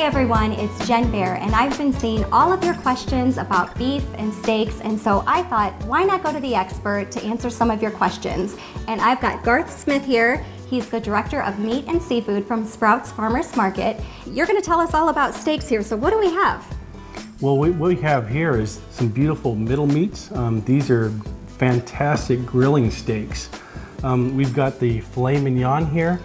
everyone, it's Jen Bear, and I've been seeing all of your questions about beef and steaks, and so I thought, why not go to the expert to answer some of your questions? And I've got Garth Smith here. He's the Director of Meat and Seafood from Sprouts Farmers Market. You're gonna tell us all about steaks here, so what do we have? Well, what we have here is some beautiful middle meats. These are fantastic grilling steaks. We've got the filet mignon here.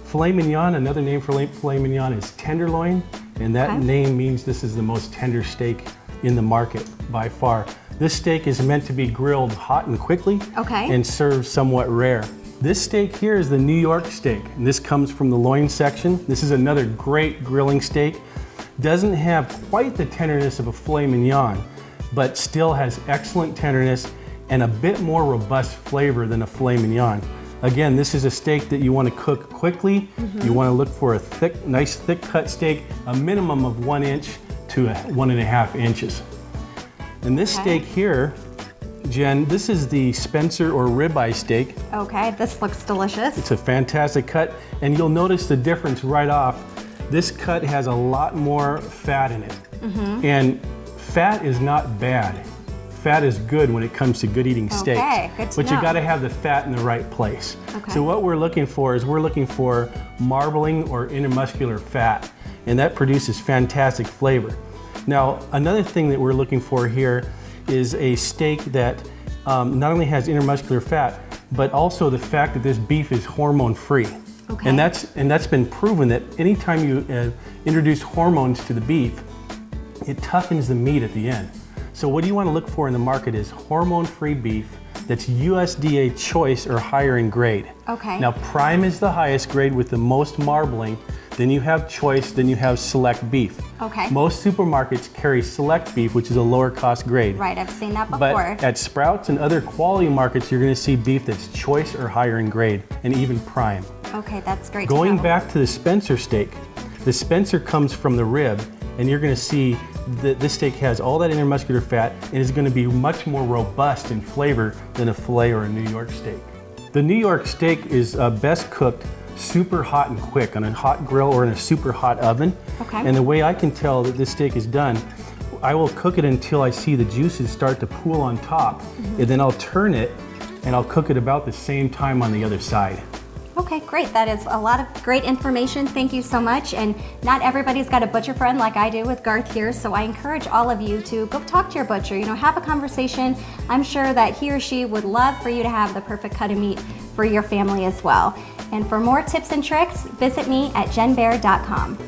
Filet mignon, another name for filet mignon is tenderloin, and that name means this is the most tender steak in the market by far. This steak is meant to be grilled hot and quickly and served somewhat rare. This steak here is the New York steak, and this comes from the loin section. This is another great grilling steak. Doesn't have quite the tenderness of a filet mignon, but still has excellent tenderness and a bit more robust flavor than a filet mignon. Again, this is a steak that you want to cook quickly. You want to look for a thick, nice thick cut steak, a minimum of 1 inch to 1.5 inches. And this steak here, Jen, this is the Spencer or ribeye steak. Okay, this looks delicious. It's a fantastic cut, and you'll notice the difference right off. This cut has a lot more fat in it. And fat is not bad. Fat is good when it comes to good eating steaks. Good to but know. you gotta have the fat in the right place. So what we're looking for is we're looking for marbling or intermuscular fat, and that produces fantastic flavor. Now, another thing that we're looking for here is a steak that not only has intermuscular fat, but also the fact that this beef is hormone free. And that's been proven that anytime you introduce hormones to the beef, it toughens the meat at the end. So what you want to look for in the market is hormone-free beef that's USDA choice or higher in grade. Now, prime is the highest grade with the most marbling. Then you have choice, then you have select beef. Most supermarkets carry select beef, which is a lower cost grade. Right, I've seen that before. But at Sprouts and other quality markets, you're going to see beef that's choice or higher in grade, and even prime. Okay, that's great. Going back to the Spencer steak, the Spencer comes from the rib, and you're going to see that this steak has all that intermuscular fat and is going to be much more robust in flavor than a filet or a New York steak. The New York steak is best cooked super hot and quick on a hot grill or in a super hot oven. And the way I can tell that this steak is done, I will cook it until I see the juices start to pool on top, and then I'll turn it and I'll cook it about the same time on the other side. Okay, great. That is a lot of great information. Thank you so much. And not everybody's got a butcher friend like I do with Garth here, so I encourage all of you to go talk to your butcher, have a conversation. I'm sure that he or she would love for you to have the perfect cut of meat for your family as well. And for more tips and tricks, visit me at jenbear.com.